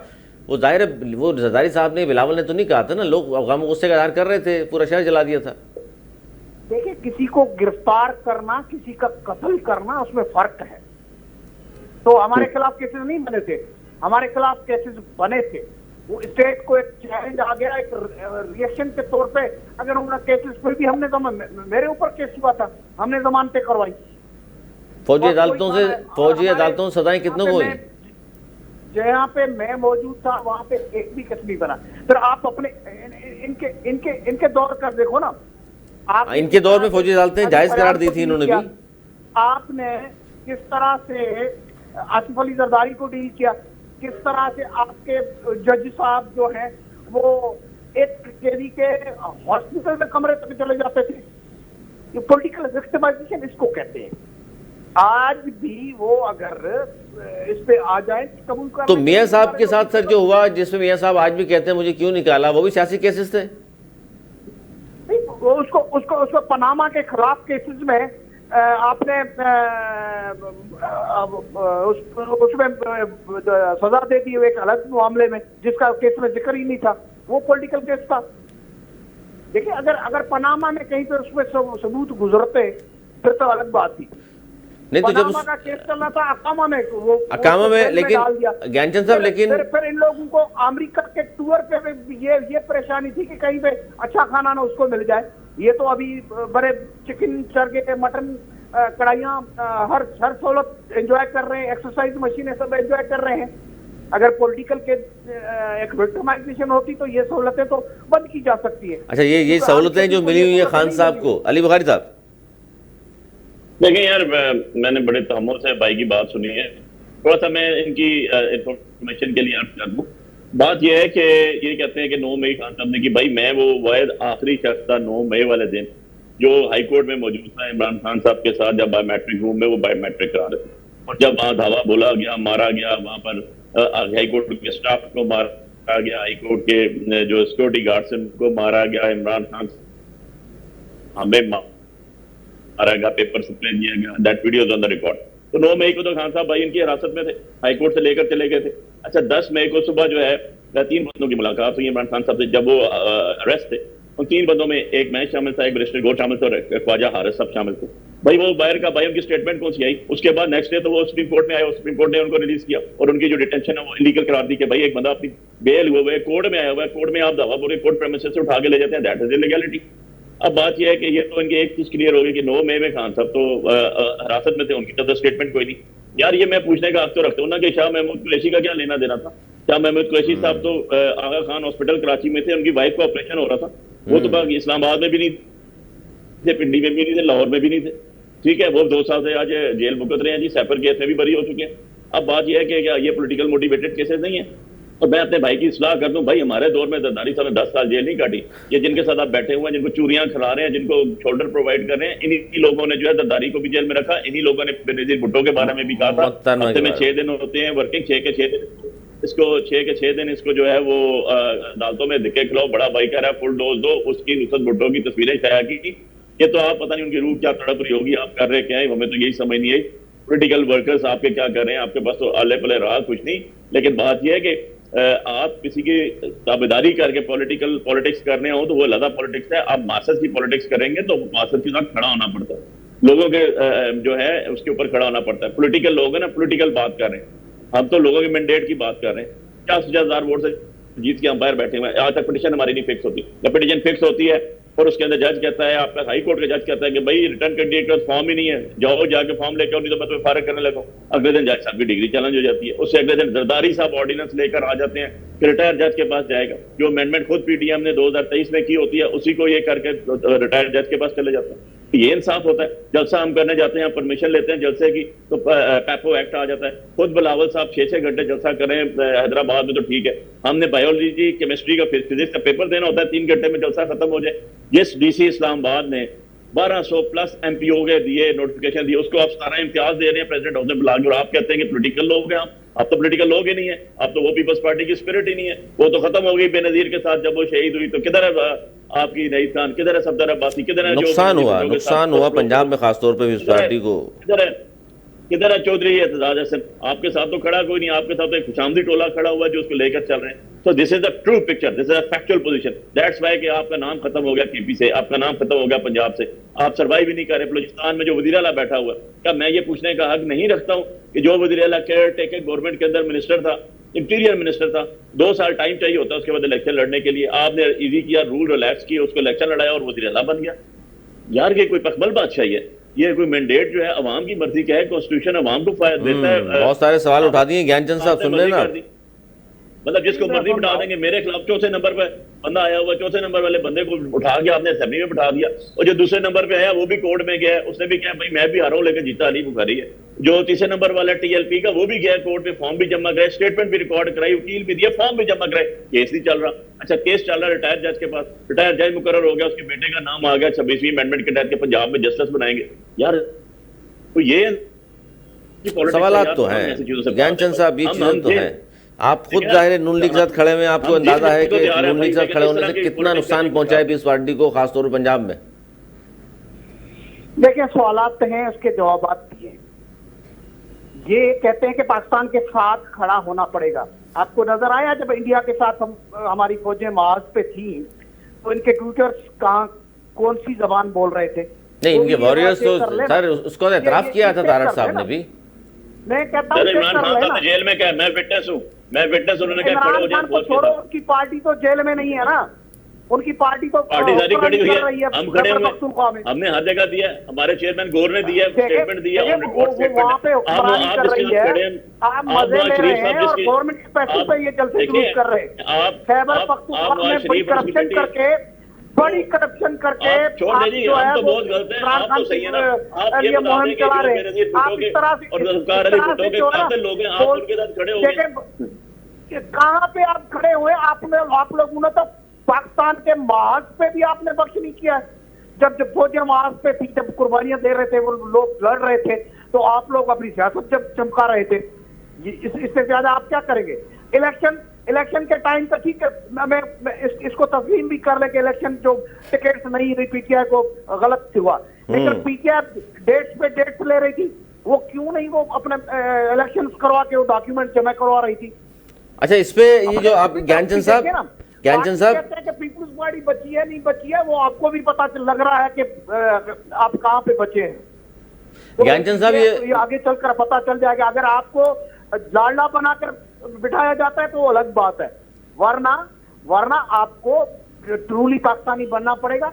वो जाहिर है वो जरदारी साहब ने, बिलावल ने तो नहीं कहा था ना, लोग अवाम गुस्से का इजहार कर रहे थे, पूरा शहर जला दिया था। देखिए, किसी को गिरफ्तार करना, किसी का कत्ल करना, उसमें फर्क है। तो हमारे खिलाफ केसेस नहीं बने थे, हमारे खिलाफ केसेस बने थे। वो स्टेट को एक चैलेंज आ गया, एक रिएक्शन के तौर पे अगर उन्होंने केसेस, फिर भी हमने मेरे ऊपर केस हुआ था, हमने जमानतें करवाई। फौजी अदालतों से सजाएं कितनों को हुई? जहाँ पे मैं मौजूद था वहां पे एक भी केस नहीं बना। फिर आप अपने इनके दौर कर देखो ना, आप इनके दौर में फौजी अदालतें जायज करार दी थी इन्होंने भी। आपने किस तरह से आसिफ अली जरदारी को डील किया, किस तरह से आपके जज साहब जो हैं वो एक कैदी के हॉस्पिटल में कमरे तक चले जाते थे। ये पॉलिटिकल विक्टिमाइजेशन इसको कहते हैं। आज भी वो अगर इस पे आ जाए कबूल कर, तो मियां साहब के साथ सर जो हुआ, जिसमें मियां साहब आज भी कहते हैं मुझे क्यों निकाला, वो भी सियासी केसेस थे? उसको पनामा के खिलाफ केसेस में आपने उसमें सजा दे दी एक अलग मामले में, जिसका केस में जिक्र ही नहीं था, वो पॉलिटिकल केस था। देखिए, अगर पनामा में कहीं पे उसमें सबूत गुजरते फिर तो अलग बात थी। नहीं तो जब का केस चलना था अकामा में, अकामा में, लेकिन ज्ञानचंद साहब, लेकिन फिर इन लोगों को अमेरिका के टूर पे ये परेशानी थी कि कहीं पे अच्छा खाना ना उसको मिल जाए। ये तो अभी बड़े चिकन चरगे, मटन कढ़ाइयाँ, हर सहूलत एंजॉय कर रहे हैं, एक्सरसाइज मशीनें सब एंजॉय कर रहे हैं। अगर पॉलिटिकल के एक विक्टिमाइजेशन होती तो ये सहूलतें तो बंद की जा सकती है। अच्छा, ये सहूलतें जो मिली हुई है खान साहब को, अली बुखारी साहब, देखिए यार, मैंने बड़े तहम्मुल से भाई की बात सुनी है। थोड़ा सा मैं इनकी इंफॉर्मेशन के लिए अर्ज कर दूं। बात यह है कि ये कहते हैं कि 9 मई खान साहब ने कि भाई मैं वो वाहिद आखिरी शख्स था 9 मई वाले दिन जो हाई कोर्ट में मौजूद था इमरान खान साहब के साथ, जब बायोमेट्रिक रूम में वो बायोमेट्रिक करा रहे थे, और जब वहाँ धावा बोला गया, मारा गया, वहाँ पर हाई कोर्ट के स्टाफ को मारा गया, हाई कोर्ट के जो सिक्योरिटी गार्ड्स हैं उनको मारा गया, इमरान खान हमें मारा गया, पेपर सप्लाई दिया गया, that video is on the record. तो 9 मई को तो खान साहब भाई इनकी हिरासत में थे, हाई कोर्ट से लेकर चले गए थे। अच्छा, 10 मई को सुबह जो है 3 बंदों की मुलाकात हुई इमरान खान साहब से, जब वो अरेस्ट थे। उन 3 बंदों में एक मैं शामिल था, एक बैरिस्टर गौर शामिल था और ख्वाजा हारिस सब शामिल थे। भाई वो बाहर का भाई उनकी स्टेटमेंट कौन सी आई, उसके बाद नेक्स्ट डे तो वो सुप्रीम कोर्ट में आए, सुप्रीम कोर्ट ने उनको रिलीज किया और उनकी जो डिटेंशन है वो इलीगल करार दी कि भाई एक बंदा अपनी बेल हुए हुए कोर्ट में आया हुआ है, कोर्ट में आप दावा पूरे कोर्ट प्रेमिसेस से उठा के ले जाते हैं, दैट इज इलीगैलिटी। अब बात यह है कि ये तो इनकी एक चीज क्लियर होगी कि 9 मई में खान साहब तो हिरासत में थे, उनकी तरफ से स्टेटमेंट कोई नहीं। यार ये मैं पूछने का हक तो रखता हूँ ना कि शाह महमूद कुरैशी का क्या लेना देना था। शाह महमूद कुरैशी साहब तो आगा खान हॉस्पिटल कराची में थे, उनकी वाइफ का ऑपरेशन हो रहा था, वो तो इस्लामाबाद में भी नहीं थे, पिंडी में भी नहीं थे, लाहौर में भी नहीं थे। ठीक है, वो 2 साल से आज जेल भुगत रहे हैं जी, सैफर केस में भी बरी हो चुके हैं। अब बात यह है कि क्या ये पॉलिटिकल मोटिवेटेड केसेस नहीं है? और मैं अपने भाई की सलाह कर दूं, भाई हमारे दौर में जरदारी साहब ने 10 साल जेल नहीं काटी। ये जिनके साथ आप बैठे हुए हैं, जिनको चूरियां खिला रहे हैं, जिनको शोल्डर प्रोवाइड कर रहे हैं, इन्हीं लोगों ने जो है जरदारी को भी जेल में रखा। इन्हीं लोगों ने बेनजीर भुट्टो के बारे में भी कहा था हफ्ते में 6 दिन होते हैं वर्किंग, 6 के 6 दिन इसको 6 के 6 दिन इसको जो है वो अदालतों में धिक्के खिलाओ, बड़ा भाई कह रहा है फुल डोज दो। उसकी नुसरत भुट्टो की तस्वीरें शाया की। ये तो आप पता नहीं उनकी रूह क्या तड़प रही होगी, आप कर रहे क्या है, हमें तो यही समझ नहीं आई। पॉलिटिकल वर्कर्स आपके क्या कर रहे हैं, आपके पास तो आले पले रहा कुछ नहीं। लेकिन बात यह है कि आप किसी की ताबेदारी करके पॉलिटिक्स करने हो तो वो अलग पॉलिटिक्स है। आप मासद की पॉलिटिक्स करेंगे तो मासद के साथ खड़ा होना पड़ता है, लोगों के जो है उसके ऊपर खड़ा होना पड़ता है। पॉलिटिकल लोग हैं ना, पॉलिटिकल बात कर रहे हैं, हम तो लोगों के मैंडेट की बात कर रहे हैं। 50,000 वोट से जीत के हम बाहर बैठे हुए हैं, आज तक पिटीशन हमारी नहीं फिक्स होती। जब पिटीशन फिक्स होती है और उसके अंदर जज कहता है, आपका हाई कोर्ट का जज कहता है कि भाई रिटर्न कैंडिडेट का फॉर्म ही नहीं है, जाओ जाके फॉर्म लेके आओ, नहीं तो मैं तुम्हें फारिग करने लगा। अगले दिन जज साहब की डिग्री चैलेंज हो जाती है, उससे अगले दिन जरदारी साहब ऑर्डिनेंस लेकर आ जाते हैं कि रिटायर जज के पास जाएगा। जो अमेंडमेंट खुद पीटीएम ने 2023 में की होती है उसी को ये करके रिटायर जज के पास चले जाते हैं। ये इंसाफ होता है? जलसा हम करने जाते हैं, परमिशन लेते हैं जलसे की, तो पैपो एक्ट आ जाता है। खुद बिलावल साहब 6-6 घंटे जलसा करें हैदराबाद में तो ठीक है, हमने बायोलॉजी केमिस्ट्री का फिजिक्स का पेपर देना होता है, 3 घंटे में जलसा खत्म हो जाए। जिस डीसी इस्लामाबाद ने 1200 प्लस एमपीओ के दिए, नोटिफिकेशन दिए, उसको आप 17 इम्तियाज दे रहे हैं प्रेसिडेंट हाउस में बुला के, और आप कहते हैं कि पोलिटिकल लोग हैं। आप तो पोलिटिकल लोग ही नहीं है, आप तो वो पीपल्स पार्टी की स्पिरिट ही नहीं है। वो तो खत्म हो गई बेनजीर के साथ, जब वो शहीद हुई तो किधर है आपकी रईस खान, किधर है सफदर अब्बासी, किधर है? नुकसान हुआ पंजाब में खासतौर पर इस पार्टी को। किधर है? किधर है चौधरी एतजाज हसन? आपके साथ तो खड़ा कोई नहीं, आपके साथ तो एक खुशामदी टोला खड़ा हुआ है जो उसको लेकर चल रहे हैं। So this is the true picture, this is a factual position. That's why कि आपका नाम खत्म हो गया केपी से, आपका नाम खत्म हो गया पंजाब से, आप सर्वाइव ही नहीं कर रहे। बलूचिस्तान में जो वजीर आला बैठा हुआ है, क्या मैं ये पूछने का हक नहीं रखता हूँ कि जो वजीर आला केयर टेकर गवर्नमेंट के अंदर मिनिस्टर था, इंटीरियर मिनिस्टर था, 2 साल टाइम चाहिए होता है उसके बाद इलेक्शन लड़ने के लिए, आपने इजी किया, रूल रिलैक्स किया, उसको इलेक्शन लड़ाया और वजीर आला बन गया। यार ये कोई पखबल बादशाही है? ये कोई मैंडेट जो है अवाम की मर्जी का है, कॉन्स्टिट्यूशन अवाम को फायदा देता है। बहुत सारे सवाल उठा दिए ज्ञानचंद साहब, सुन लेना। मतलब जिसको मर्जी बिठा देंगे। मेरे खिलाफ चौथे नंबर पे बंदा आया हुआ, चौथे नंबर वाले बंदे को उठा के आपने असेंबली में बिठा दिया, और जो दूसरे नंबर पे आया वो भी कोर्ट में गया है, उसने भी कहा भाई मैं भी हारा हूं लेकिन जीता अली बुखारी है। जो तीसरे नंबर वाला टीएलपी का वो भी गया कोर्ट में, फॉर्म भी जमा कराए, स्टेटमेंट भी रिकॉर्ड कराई, वकील भी दिया, फॉर्म भी जमा कराए, केस नहीं चल रहा। अच्छा केस चल रहा है रिटायर्ड जज के पास, रिटायर्ड जज मुकर्रर हो गया, उसके बेटे का नाम आ गया 26वीं अमेंडमेंट के तहत के पंजाब में जस्टिस बनाएंगे। यार तो ये सवालात तो हैं ज्ञानचंद साहब, ये चीजें तो हैं। आप खुद जाहिर है नून लीग के साथ खड़े हुए, आपको अंदाजा है कि नून लीग के साथ खड़े होने से कितना नुकसान पहुंचा है इस पार्टी को, खासतौर पर पंजाब में। देखिए सवालात हैं, उसके जवाब भी हैं। ये कहते हैं कि पाकिस्तान के साथ खड़ा होना पड़ेगा। आपको नजर आया जब इंडिया के साथ हमारी फौजें मार्च पे थी तो इनके ट्विटर्स कहाँ कौन सी जबान बोल रहे थे? नहीं, इनके वॉरियर्स तो सर उसको एतराफ किया था तारड़ साहब ने भी। मैं कहता हूँ इमरान खान साहब जेल में क्या, मैं विटनेस हूँ, मैं विटनेस, उन्होंने क्या खड़े हो जाए। छोड़ो, उनकी पार्टी तो जेल में नहीं है ना, उनकी पार्टी तो पार्टी सारी खड़ी हुई है, हम खड़े हुए, हमने हर जगह दिया, हमारे चेयरमैन गौर ने दिया स्टेटमेंट दिया, वहाँ पे हुक्मरानी कर रही है, आप मजे ले रहे हैं और गवर्नमेंट के पैसे पे ये जलसे जुलूस कर रहे हैं। खैबर पख्तूनख्वा में बड़ी करप्शन करके छोड़ दीजिए, हम तो बहुत गलत हैं, आप तो सही है ना। आप ये बता दें कि जो बेनजीर भुट्टो के और ज़ुल्फ़िकार अली भुट्टो के कातिल लोग हैं, आप उनके साथ खड़े हो गए। कहाँ पे आप खड़े हुए? आप लोगों ने तो पाकिस्तान के मार्च पे भी आपने बख्श नहीं किया। जब फौजें मार्च पे थी, जब कुर्बानियां दे रहे थे, वो लोग लड़ रहे थे, तो आप लोग अपनी सियासत जब चमका रहे थे। इससे ज्यादा आप क्या करेंगे? इलेक्शन के टाइम तक ठीक है, मैं इसको तस्लीम भी कर ले कि इलेक्शन जो टिकट्स नहीं रही पीटीआई को गलत हुआ, लेकिन पीटीआई डेट्स ले रही थी, वो क्यों नहीं वो अपने इलेक्शन करवा के वो डॉक्यूमेंट जमा करवा रही थी? अच्छा इस पे ये जो आप ज्ञानचंद साहब कहते हैं कि पीपुल्स पार्टी बची है नहीं बची है, वो आपको भी पता लग रहा है कि आप कहाँ पे बचे हैं। तो ज्ञानचंद साहब ये आगे चलकर पता चल जाएगा। अगर आपको लाडला बनाकर बिठाया जाता है तो वो अलग बात है, वरना आपको ट्रूली पाकिस्तानी बनना पड़ेगा।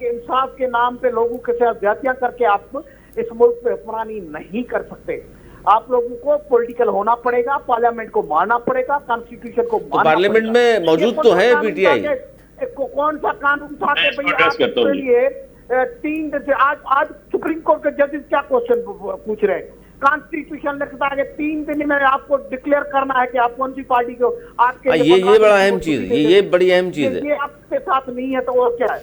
इंसाफ के नाम पे लोगों के साथ ज्यादतियां करके आप इस मुल्क पे हुक्मरानी नहीं कर सकते। आप लोगों को पॉलिटिकल होना पड़ेगा, पार्लियामेंट को मानना पड़ेगा, कॉन्स्टिट्यूशन को मानना पार्लियामेंट में मौजूद तो है पीटीआई। कौन सा कानून था कि भैया लिए 3 दिन से आज सुप्रीम कोर्ट के जजेस क्या क्वेश्चन पूछ रहे हैं? कॉन्स्टिट्यूशन लिखता है कि 3 दिन में आपको डिक्लेयर करना है कि आप कौन सी पार्टी को आपके ये बड़ा अहम चीज है, ये बड़ी अहम चीज है। ये आपके साथ नहीं है तो और क्या है?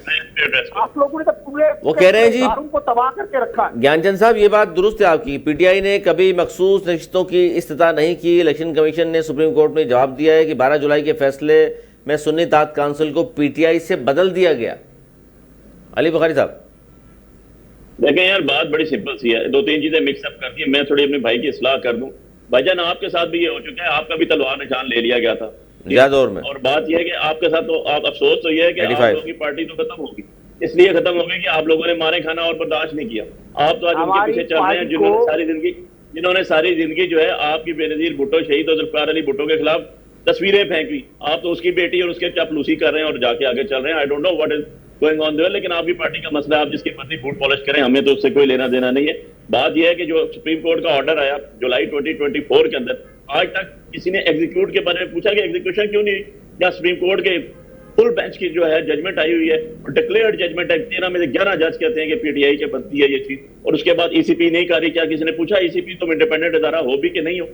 आप लोगों ने तो पूरे वो कह रहे हैं जी को तबाह करके रखा है। ज्ञानचंद साहब ये बात दुरुस्त है आपकी, पीटीआई ने कभी मखसूस रिश्तों की इस्तिता नहीं की। इलेक्शन कमीशन ने सुप्रीम कोर्ट में जवाब दिया है कि 12 जुलाई के फैसले में सुन्नी तात काउंसिल को पीटीआई से बदल दिया गया। अली बुखारी साहब देखें यार, बात बड़ी सिंपल सी है, 2-3 चीजें मिक्सअप कर दी। मैं थोड़ी अपने भाई की इस्लाह कर दूं। भाईजान आपके साथ भी ये हो चुका है, आपका भी तलवार निशान ले लिया गया था दौर में, और बात यह है कि आपके साथ तो आप अफसोस तो यह है कि आप लोगों की पार्टी तो खत्म होगी, इसलिए खत्म हो गई कि आप लोगों ने मारे खाना और बर्दाश्त नहीं किया। आप तो आज उनके पीछे चल रहे हैं जिन्होंने सारी जिंदगी जो है आपकी बेनजीर भुट्टो शहीद और ज़ुल्फ़िकार अली भुट्टो के खिलाफ तस्वीरें फेंकी। आप तो उसकी बेटी और उसके चापलूसी कर रहे हैं और जाके आगे चल रहे हैं। I don't know what is going on their, लेकिन आपकी पार्टी का मसला, आप जिसकी मर्जी फूड पॉलिश करें, हमें तो उससे कोई लेना देना नहीं है। बात यह है कि जो सुप्रीम कोर्ट का ऑर्डर आया जुलाई 2024 के अंदर, आज तक किसी ने एग्जीक्यूट के बारे में पूछा कि एग्जीक्यूशन क्यों नहीं? या सुप्रीम कोर्ट के फुल बेंच की जो है जजमेंट आई हुई है और डिक्लेयर्ड जजमेंट है, 13 में से 11 जज कहते हैं कि पीटीआई के बनती है ये चीज, और उसके बाद ईसीपी नहीं कर रही। क्या किसी ने पूछा ईसीपी तुम इंडिपेंडेंट इदारा हो भी कि नहीं हो?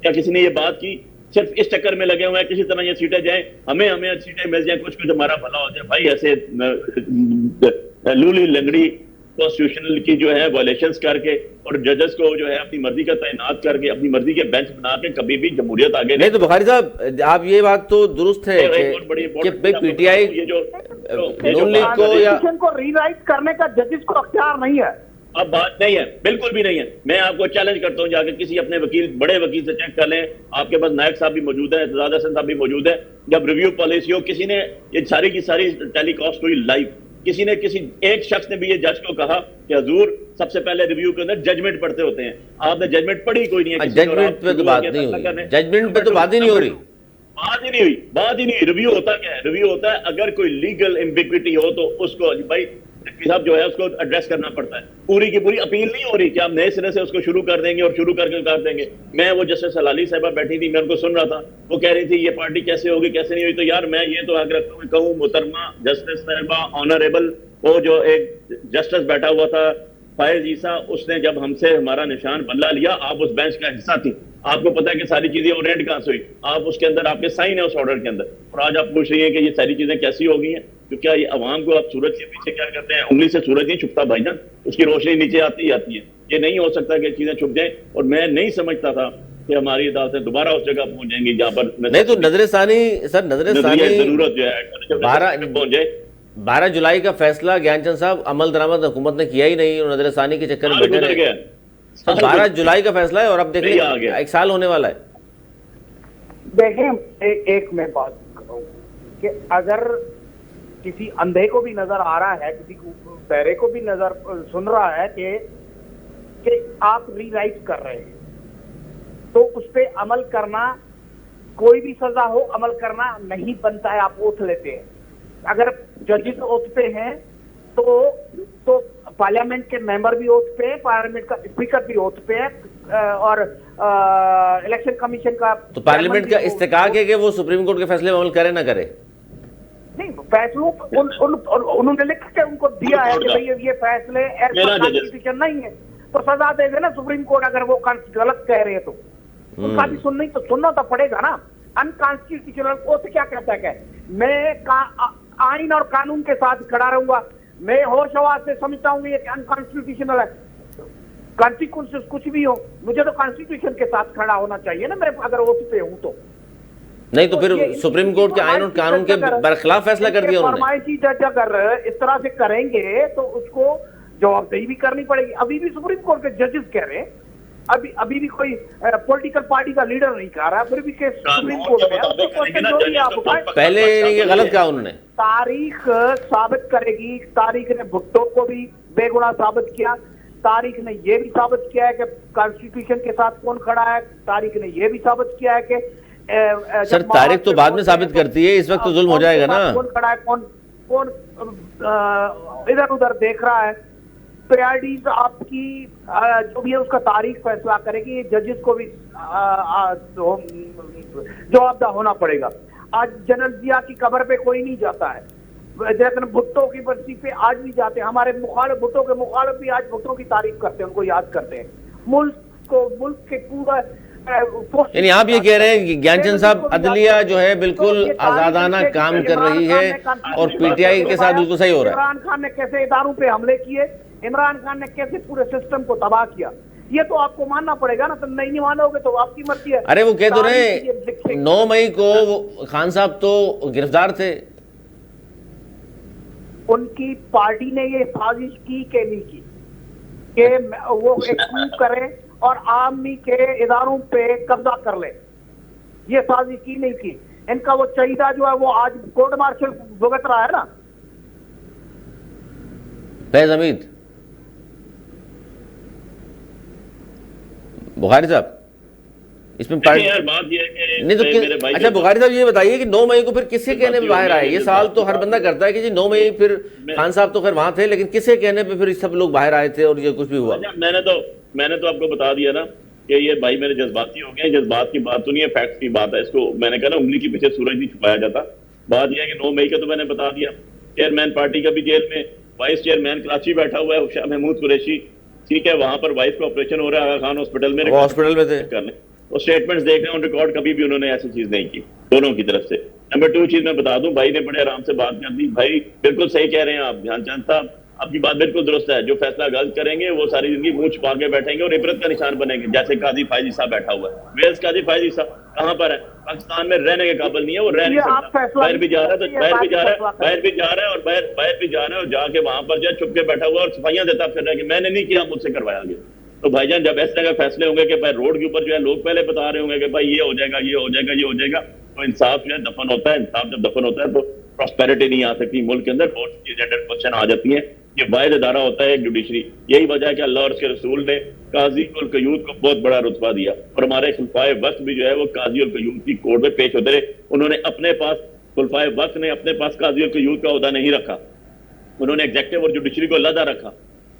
क्या किसी ने ये बात की? सिर्फ इस चक्कर में लगे हुए हैं किसी तरह ये सीटें जाए, हमें सीटें मिल जाए, कुछ हमारा भला हो जाए। भाई ऐसे लूली लंगड़ी कॉन्स्टिट्यूशनल की जो है वायलेशंस करके और जजेस को जो है अपनी मर्जी का तैनात करके अपनी मर्जी के बेंच बना के कभी भी जमहूरियत आगे नहीं। तो बुखारी साहब आप ये बात तो दुरुस्त है कि पीटीआई नून लीग को रीराइट करने का जजेस को अख्तियार नहीं है। अब बात नहीं है, बिल्कुल भी नहीं है। मैं आपको चैलेंज करता हूं, जाकर किसी अपने वकील, बड़े वकील से चेक कर लें। आपके पास नायक साहब भी मौजूद है, एतजाज हसन साहब भी मौजूद है। जब रिव्यू पॉलिसी हो, किसी ने ये सारी की सारी टेलीकास्ट हुई लाइव, किसी ने, किसी एक शख्स ने भी ये जज को कहा कि हजूर सबसे पहले रिव्यू के अंदर जजमेंट पढ़ते होते हैं, आपने जजमेंट पढ़ी कोई नहीं है। जजमेंट पे तो बात नहीं हुई, जजमेंट पे तो बात ही नहीं हो रही, बात ही नहीं हुई, बात ही नहीं। रिव्यू होता क्या है? रिव्यू होता है अगर कोई लीगल एम्बिग्विटी हो तो उसको भाई साहब जो है उसको एड्रेस करना पड़ता है। पूरी की पूरी अपील नहीं हो रही कि आप नए सिरे से उसको शुरू कर देंगे और शुरू करके कर देंगे। मैं, वो जस्टिस हलाली साहिबा बैठी थी, मैं उनको सुन रहा था, वो कह रही थी ये पार्टी कैसे होगी कैसे नहीं हुई। तो यार मैं ये तो हक रखता हूँ, कहूँ मुहतरमा जस्टिस साहिबा ऑनरेबल, वो जो एक जस्टिस बैठा हुआ था फायज ईसा, उसने जब हमसे हमारा निशान बदला लिया, आप उस बेंच का हिस्सा थी, आपको पता है कि सारी चीजें ओरिएंट कहां से हुई, आप उसके अंदर, आपके साइन है उस ऑर्डर के अंदर, और आज आप पूछ रही हैं कि ये सारी चीजें कैसी हो गई हैं। तो क्या ये अवाम को आप सूरज के पीछे क्या करते हैं? उंगली से सूरज नहीं छुपता भाईजान, उसकी रोशनी नीचे आती ही आती है। ये नहीं हो सकता कि चीजें छुप जाएं। और मैं नहीं समझता था कि हमारी अदालतें दोबारा उस जगह पहुंच जाएंगी जहां पर नहीं तो नजरसानी सर, नजरसानी जरूरत जो है पहुंच जाए। 12 जुलाई का फैसला ज्ञानचंद साहब अमल दरामद हुकूमत ने किया ही नहीं, और नजरसानी के चक्कर में बैठे रहे। 12 जुलाई का फैसला है और अब देख लीजिए 1 साल होने वाला है। देखें, एक मैं बात कहूँ कि अगर किसी अंधे को भी नजर आ रहा है, किसी को बहरे को भी नजर सुन रहा है कि आप रीराइट कर रहे हैं, तो उस पे अमल करना, कोई भी सजा हो अमल करना नहीं बनता है। आप ओथ लेते हैं, अगर जजेस ओथ पे हैं तो पार्लियामेंट के मेंबर भी ओथ पे है, पार्लियामेंट का स्पीकर भी ओथ पे है, और इलेक्शन कमीशन का, तो पार्लियामेंट का इस्तेकाक है कि वो सुप्रीम कोर्ट के फैसले में अमल करे ना करे। नहीं, फैसलों उन्होंने लिख के उनको दिया है कि भाई ये फैसले कॉन्स्टिट्यूशन नहीं है, तो सजा देगा ना सुप्रीम कोर्ट अगर वो गलत कह रहे हैं तो उनका भी सुनना तो पड़ेगा ना। अनकॉन्स्टिट्यूशनल कोर्ट क्या कहता है? मैं आइन और कानून के साथ खड़ा रहूंगा, मैं होश हवास से समझता हूँ ये अनकॉन्स्टिट्यूशनल है। कॉन्सिक्वेंसेस कुछ भी हो, मुझे तो कॉन्स्टिट्यूशन के साथ खड़ा होना चाहिए ना, मैं अगर वोट पे हूँ तो। नहीं तो फिर सुप्रीम कोर्ट के आइन और कानून के बरखिलाफ फैसला कर दिया उन्होंने। फरमाइशी जज अगर इस तरह से करेंगे तो उसको जवाबदेही भी करनी पड़ेगी। अभी भी सुप्रीम कोर्ट के जजेस कह रहे हैं, अभी भी कोई पॉलिटिकल पार्टी का लीडर नहीं कह रहा है, फिर भी केस सुप्रीम कोर्ट में। पहले ये गलत कहा उन्होंने। तारीख साबित करेगी, तारीख ने भुट्टो को भी बेगुनाह साबित किया, तारीख ने यह भी साबित किया है कि कॉन्स्टिट्यूशन के साथ कौन खड़ा है, तारीख ने यह भी साबित किया है कि सर तारीख तो बाद में साबित करती है, इस वक्त तो जुल्म हो जाएगा ना। कौन खड़ा है, कौन इधर उधर देख रहा है। प्रायोरिटीज आपकी जो भी है उसका तारीख फैसला करेगी, जजेस को भी जवाबदार होना पड़ेगा। आज जनरल जिया की कब्र पे कोई नहीं जाता है, जैसे भुट्टो की बरसी पे आज भी जाते हैं। हमारे मुखालिफ, भुट्टो के मुखालिफ भी आज भुट्टो की तारीफ करते हैं, उनको याद करते हैं। मुल्क के पूरा, यानी आप ये कह रहे हैं कि ज्ञानचंद साहब अदलिया जो है बिल्कुल आजादाना काम कर रही है और पीटीआई के साथ बिल्कुल सही हो रहा है। इमरान खान ने कैसे इदारों पे हमले किए, इमरान खान ने कैसे पूरे सिस्टम को तबाह किया, ये तो आपको मानना पड़ेगा ना। तो नहीं मानोगे तो आपकी मर्जी है। अरे वो कह तो रहे 9 मई को खान साहब तो गिरफ्तार थे, उनकी पार्टी ने ये साजिश की कि नहीं की कि वो एक coup करे और आर्मी के इदारों पे कब्जा कर ले, ये साजिश की नहीं की। इनका वो चहीदा जो है वो आज कोर्ट मार्शल भुगत रहा है ना, फैज हमीद। बुखारी साहब इसमें यार बात ये है कि नहीं तो अच्छा बुखारी साहब ये बताइए कि 9 मई को फिर किसके कहने पे बाहर आए? ये साल तो हर बंदा करता है कि जी 9 मई फिर खान साहब तो खैर वहां थे, लेकिन किसके कहने पे फिर सब लोग बाहर आए थे और ये कुछ भी हुआ? मैंने तो आपको बता दिया ना कि ये भाई मेरे जज्बाती हो गए। जज्बात की बात तो नहीं है, फैक्ट की बात है। इसको मैंने कहा ना, उंगली के पीछे सूरज नहीं छुपाया जाता। बात यह है कि 9 मई का तो मैंने बता दिया। चेयरमैन पार्टी का भी जेल में, वाइस चेयरमैन कराची बैठा हुआ है शाह महमूद कुरैशी, ठीक है, वहां पर वाइफ का ऑपरेशन हो रहा है आगा खान हॉस्पिटल में, हॉस्पिटल में थे करने वो स्टेटमेंट्स देख रहे हैं ऑन रिकॉर्ड, कभी भी उन्होंने ऐसी चीज नहीं की दोनों की तरफ से। नंबर 2 चीज मैं बता दूं, भाई ने बड़े आराम से बात कर दी। भाई बिल्कुल सही कह रहे हैं आप ध्यानचंद साहब, आपकी बात बिल्कुल दुरुस्त है। जो फैसला गलत करेंगे वो सारी जिंदगी मुंह छुपा के बैठेंगे और इबरत का निशान बनेंगे, जैसे काजी फायजी साहब बैठा हुआ है। वेल्स काजी फायजी साहब कहाँ पर है? पाकिस्तान में रहने के काबिल नहीं है, वो रह नहीं सकता। बाहर भी जा रहा है तो बाहर भी जा रहा है, बाहर भी जा रहा है और बाहर भी जा रहा है और जाके वहां पर जो है छुप के बैठा हुआ और सफाइयां देता फिर रहा है कि मैंने नहीं किया, मुझसे करवाया गया। तो भाईजान जब ऐसे जगह फैसले होंगे कि भाई रोड के ऊपर जो है लोग पहले बता रहे होंगे कि भाई ये हो जाएगा, ये हो जाएगा, ये हो जाएगा, तो इंसाफ जो है दफन होता है। इंसाफ जब दफन होता है तो प्रॉस्पेरिटी नहीं आ सकती मुल्क के अंदर, बहुत चीजें अंडर क्वेश्चन आ जाती हैं। ये वाहिद अदारा होता है जुडिशरी। यही वजह है कि अल्लाह और उसके रसूल ने काजी और कयूद को बहुत बड़ा रुतबा दिया और हमारे खुलफाए वक्त भी जो है वो काजी और कयूद की कोर्ट में पेश होते रहे। उन्होंने अपने पास, खुलफाए वक्त ने अपने पास काजी और कयूद का ओहदा नहीं रखा, उन्होंने एग्जेक्टिव और जुडिशरी को अलग रखा।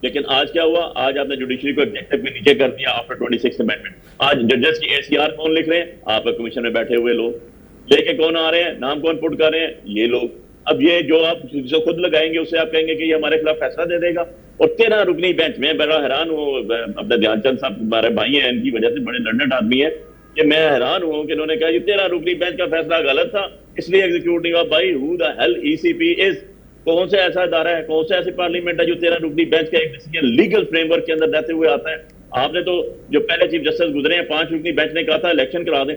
लेकिन आज क्या हुआ? आज आपने जुडिशरी को एग्जेक्टिव के नीचे कर दिया आफ्टर 26 अमेंडमेंट। आज जजेस की एसीआर कौन लिख रहे हैं? आप कमीशन में बैठे हुए लोग। लेके कौन आ रहे हैं? नाम कौन पुट कर रहे हैं? ये लोग। अब ये जो आप जो खुद लगाएंगे उससे आप कहेंगे कि ये हमारे खिलाफ फैसला दे देगा। और 13 रुकनी बेंच में बड़ा हैरान हूँ, अपने ध्यानचंद साहब हमारे भाई हैं, इनकी वजह से बड़े लर्नेड आदमी है, कि मैं हैरान हूँ कि इन्होंने कहा ये 13 रुकनी बेंच का फैसला गलत था इसलिए एग्जीक्यूट नहीं हुआ। भाई who the hell ECP is? कौन सा ऐसा अदारा है, कौन सा ऐसी पार्लियामेंट है जो 13 रुकनी बेंच का एक डिसीजन लीगल फ्रेमवर्क के अंदर रहते हुए आता है? आपने तो जो पहले चीफ जस्टिस गुजरे हैं 5 रुकनी बेंच ने कहा था इलेक्शन करा दें,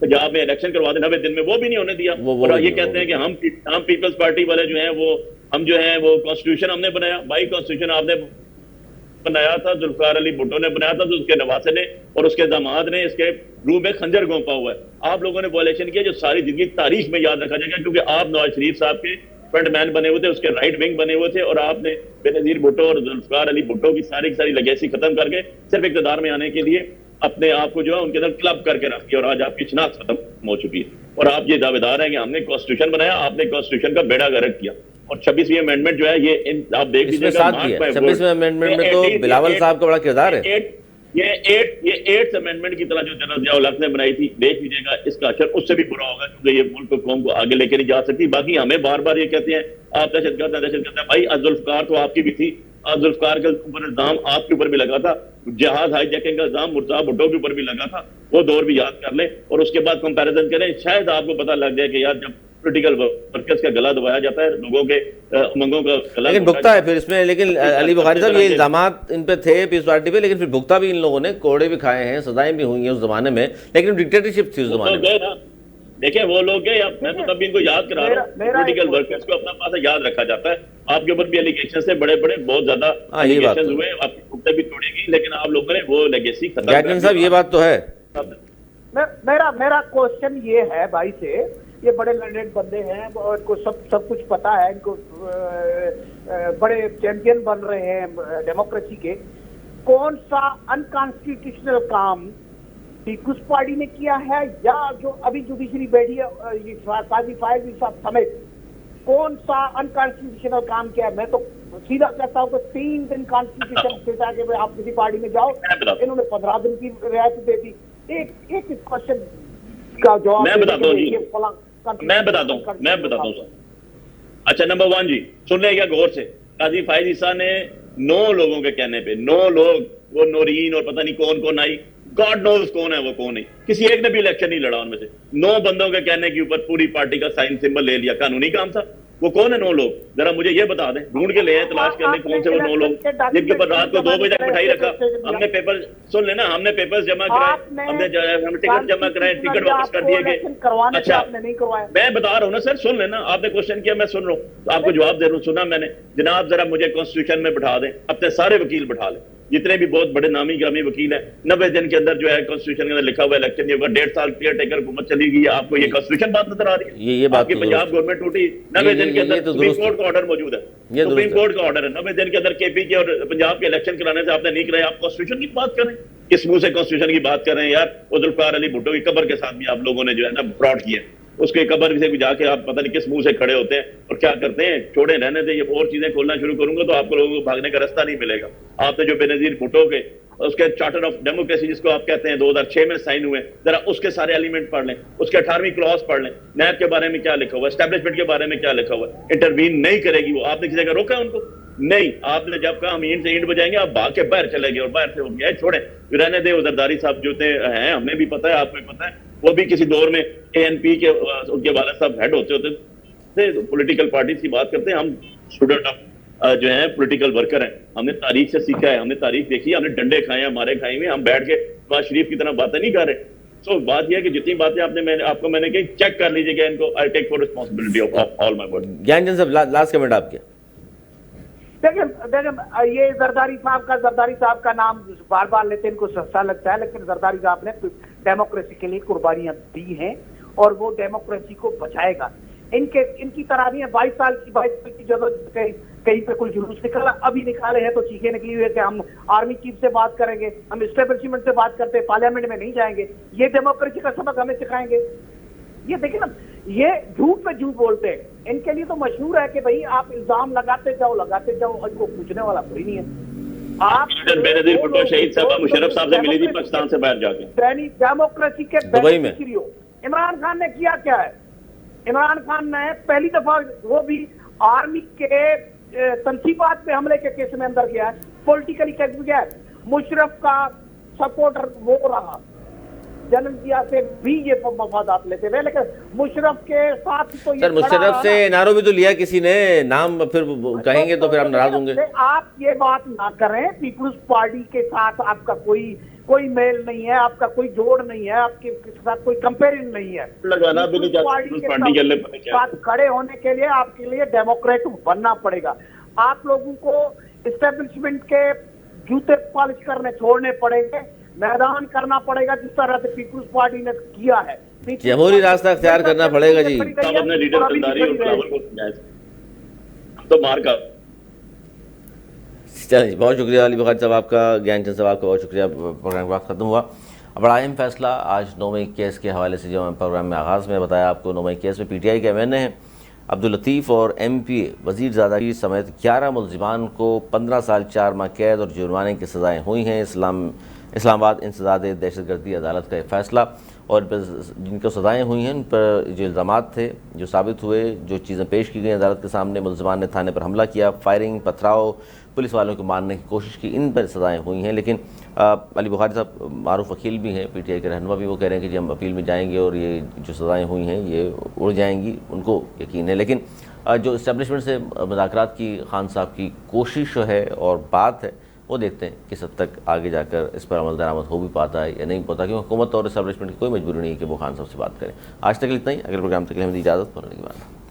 पंजाब में इलेक्शन करवा दें 90 दिन में, वो भी नहीं होने दिया। और ये कहते हैं कि हम पीपल्स पार्टी वाले जो हैं वो हम जो हैं वो कॉन्स्टिट्यूशन हमने बनाया। भाई कॉन्स्टिट्यूशन आपने बनाया था, जुल्फिकार अली भुट्टो ने बनाया था, तो उसके नवासे ने और उसके दामाद ने इसके रूह में खंजर घोंपा हुआ है। आप लोगों ने वॉयलेशन किया जो सारी जिंदगी तारीख में याद रखा जाएगा, क्योंकि आप नवाज शरीफ साहब के फ्रंटमैन बने हुए थे, उसके राइट विंग बने हुए थे, और आपने बेनजीर भुट्टो और जुल्फिकार अली भुट्टो की सारी लेगेसी खत्म करके सिर्फ इक़्तिदार में आने के लिए अपने आप को जो है उनके अंदर क्लब करके रख दिया और आज आपकी शिनाख्त खत्म हो चुकी है। और आप ये दावेदार हैं कि हमने कॉन्स्टिट्यूशन बनाया, आपने कॉन्स्टिट्यूशन का बेड़ा गर्क किया। और 26वीं अमेंडमेंट जो है ये आप देख लीजिएगा, 26वें अमेंडमेंट में तो बिलावल साहब का बड़ा किरदार है। ये 8th अमेंडमेंट की तरह जो जनरल जिया ने बनाई थी, देख लीजिएगा इसका असर उससे भी बुरा होगा, क्योंकि ये मुल्क को कौम को आगे लेके नहीं जा सकती। बाकी हमें बार बार ये कहते हैं आप दहशतगर्द हैं। भाई जुल्फिकार तो आपकी भी थी, जुल्फिकार के ऊपर इल्जाम आपके ऊपर भी लगा था, जहाज हाईजैकिंग का इल्जाम मुर्तजा भुट्टो के ऊपर भी लगा था, वो दौर भी याद कर ले और उसके बाद कंपैरिजन करें, शायद आपको पता लग जाए कि यार जब पॉलिटिकल वर्कर्स का गला दबाया जाता है, लोगों के उमंगों का गला, लेकिन भुगता है फिर इसमें। लेकिन अली बुखारी साहब ये इल्जामात इन पे थे पीस पार्टी पे, लेकिन फिर भुगता भी इन लोगों ने, कोड़े भी खाए हैं, सजाएं भी हुई हैं उस जमाने में, लेकिन डिक्टेटरशिप थी उस जमाने में। देखिए वो लोग गए, मैं तो तब भी इनको याद करा रहा हूँ, पॉलिटिकल वर्कर्स को अपना पास याद रखा जाता है। आपके ऊपर भी एलिगेशन से बड़े बहुत ज्यादा एलिगेशन हुए, आपकी भुगता भी तोड़ेगी, लेकिन आप लोगों ने वो लेगेसी खत्म कर दी। साहब ये बात तो है। मेरा क्वेश्चन ये है भाई से, ये बड़े लर्नेड बंदे हैं और इनको सब कुछ पता है, इनको बड़े चैंपियन बन रहे हैं डेमोक्रेसी के। कौन सा अनकॉन्स्टिट्यूशनल काम पीपुल्स पार्टी ने किया है या जो अभी जुडिशरी बैठी है काजी फायजी साहब समेत, कौन सा अनकॉन्स्टिट्यूशनल काम किया है? मैं तो सीधा कहता हूँ कि 3 दिन कॉन्स्टिट्यूशन के आप किसी पार्टी में जाओ, इन्होंने 15 दिन की रियायत दे दी। एक क्वेश्चन का जवाब मैं बताता हूँ। अच्छा नंबर 1 जी सुन लेगा गौर से, काजी फायज ईसा ने 9 लोगों के कहने पे 9 लोग, वो नौरीन और पता नहीं कौन आई, गॉड नोज कौन है वो कौन नहीं, किसी एक ने भी इलेक्शन नहीं लड़ा उनमें से, 9 बंदों के कहने के ऊपर पूरी पार्टी का साइन सिंबल ले लिया। कानूनी काम था। वो कौन है 9 लोग? जरा मुझे ये बता दें, ढूंढ के ले आए, तलाश कर ले कौन से वो 9 लोग जिनके ऊपर रात को 2 बजे तक बिठाई रखा। हमने पेपर सुन लेना, हमने पेपर्स जमा कराए, हमने टिकट जमा कराए, टिकट वापस कर दिए गए। अच्छा मैं बता रहा हूँ ना सर, सुन लेना, आपने क्वेश्चन किया, मैं सुन रहा हूँ तो आपको जवाब दे रहा हूँ। सुना मैंने, जनाब जरा मुझे कॉन्स्टिट्यूशन में बिठा दें, अपने सारे वकील बिठा लें, जितने भी बहुत बड़े नामी ग्रामी वकील हैं, 90 दिन के अंदर जो है कॉन्स्टिट्यूशन के अंदर लिखा हुआ इलेक्शन नहीं होगा, 1.5 साल केयर टेकर हुकूमत चली गई है। आपको ये कॉन्स्टिट्यूशन बात नजर आ रही है? ये बात आपकी पंजाब गवर्नमेंट टूटी, 90 दिन के अंदर सुप्रीम कोर्ट का ऑर्डर मौजूद है, सुप्रीम कोर्ट का ऑर्डर है, 90 दिन के अंदर केपी के और पंजाब के इलेक्शन कराने से आपने नहीं कराया। आप कॉन्स्टिट्यूशन की बात करें, किस मुंह से कॉन्स्टिट्यूशन की बात कर रहे हैं यार? वो जुल्फिकार अली भुट्टो की कब्र के साथ भी आप लोगों ने जो है ना फ्रॉड किया, उसके कब्र से भी जाके आप पता नहीं किस मुंह से खड़े होते हैं और क्या करते हैं। छोड़े रहने दे, ये और चीजें खोलना शुरू करूंगा तो आपको लोगों को भागने का रास्ता नहीं मिलेगा। आपने जो बेनजीर भुट्टो के उसके चार्टर ऑफ डेमोक्रेसी जिसको आप कहते हैं 2006 में साइन हुए, जरा उसके सारे एलिमेंट पढ़ लें, उसके 18वीं क्लॉज पढ़ लें, नैब के बारे में क्या लिखा हुआ है, एस्टेब्लिशमेंट के बारे में क्या लिखा हुआ है। इंटरवीन नहीं करेगी वो, आपने किसी जगह रोका उनको? नहीं, आपने जब कहा हम ईंट से ईंट बजाएंगे, आप भाग के बाहर चले गए और बाहर से हो गया। छोड़े रहने दे, जरदारी साहब जो थे हैं, हमें भी पता है, आपको भी पता है, वो भी किसी दौर में ANP के उनके वाले साहब हेड होते थे, पॉलिटिकल पार्टी की बात करते हैं, हम स्टूडेंट ऑफ जो है पॉलिटिकल वर्कर हैं। हमने तारीख से सीखा है, हमने तारीख देखी है, हमने डंडे खाए हैं, मारे खाए हुए, हम बैठ के नवाज शरीफ की तरह बातें नहीं कर रहे। सो बात यह है कि जितनी बातें मैंने कही, चेक कर लीजिएगा इनको। I take for responsibility of all my word. Gyanchand साहब, लास्ट कमेंट आपके। देखिए ये जरदारी साहब का नाम बार बार लेते इनको सस्ता लगता है, लेकिन जरदारी साहब ने डेमोक्रेसी के लिए कुर्बानियां दी हैं और वो डेमोक्रेसी को बचाएगा। इनकी तरह नहीं है 22 साल की जरूरत कहीं पे कोई जुलूस निकाला, अभी निकाले हैं तो चीखें निकली हुई है कि हम आर्मी चीफ से बात करेंगे, हम एस्टेब्लिशमेंट से बात करते हैं, पार्लियामेंट में नहीं जाएंगे। ये डेमोक्रेसी का सबक हमें सिखाएंगे? ये देखिए ना, ये झूठ पे झूठ बोलते हैं। इनके लिए तो मशहूर है कि भाई आप इल्जाम लगाते जाओ, इनको पूछने वाला कोई नहीं है। आप बेनजीर भुट्टो शहीद साहब मुशर्रफ साहब से मिली थी पाकिस्तान से बाहर जाके। डेमोक्रेसी के दुबई में इमरान खान ने किया क्या है? इमरान खान ने पहली दफा वो भी आर्मी के तनसीबात पे हमले के केस में अंदर गया है, पॉलिटिकली कैसे गया है। मुशर्रफ का सपोर्टर वो रहा, जनरल जिया से भी ये मफादात लेते हुए, लेकिन मुशर्रफ के साथ तो सर मुशर्रफ से एनआरओ भी तो लिया किसी ने, नाम फिर कहेंगे तो फिर हम नाराज होंगे। आप ये बात ना करें, पीपुल्स पार्टी के साथ आपका कोई मेल नहीं है, आपका कोई जोड़ नहीं है, आपके साथ कोई कंपेरिजन नहीं है। लगाना भी नहीं चाहते साथ खड़े होने के लिए आपके लिए डेमोक्रेट बनना पड़ेगा। आप लोगों को एस्टेब्लिशमेंट के जूते पॉलिश करने छोड़ने पड़ेंगे, मैदान करना पड़ेगा जिस तरह से पीपुल्स पार्टी ने किया है। जमहूरी रास्ता अख्तियार करना पड़ेगा जी। अपने लीडर तो मार का। चलिए जी, बहुत शुक्रिया अली बुखारी साहब आपका, ज्ञानचंद साहब आपका बहुत शुक्रिया। प्रोग्राम का वक्त खत्म हुआ। अब बड़ा अहम फैसला आज 9 मई केस के हवाले से, जो मैं प्रोग्राम में आगाज़ में बताया आपको, 9 मई केस में PTI के MNA हैं अब्दुल लतीफ़ और MPA वज़ीरज़ादा की समेत 11 मुलज़िमान को 15 साल 4 माह कैद और जुर्माने की सज़ाएँ हुई हैं। इस्लामाबाद इंसदाद दहशतगर्दी अदालत का एक फ़ैसला, और जिनको सज़ाएँ हुई हैं उन पर जो इल्ज़ामात थे जो साबित हुए, जो चीज़ें पेश की गई अदालत के सामने, मुलज़िमान ने थाने पर हमला किया, फायरिंग, पथराव, पुलिस वालों को मारने की कोशिश की, इन पर सज़ाएँ हुई हैं। लेकिन अली बुखारी साहब मारूफ वकील भी हैं, PTI के रहनुमा भी, वो कह रहे हैं कि जी हम अपील में जाएंगे और ये जो सज़ाएँ हुई हैं ये उड़ जाएंगी, उनको यकीन है। लेकिन जो इस्टेब्लिशमेंट से मुज़ाकरात की खान साहब की कोशिश है और बात है, वो देखते हैं किस हद तक आगे जाकर इस पर अमल दरामद हो भी पाता है या नहीं पाता, क्योंकि हुकूमत और इस्टेब्लिशमेंट की कोई मजबूरी नहीं है कि वो खान साहब से बात करें। आज तक इतना ही। अगले प्रोग्राम तक हमें इजाज़त, बोलने की बात।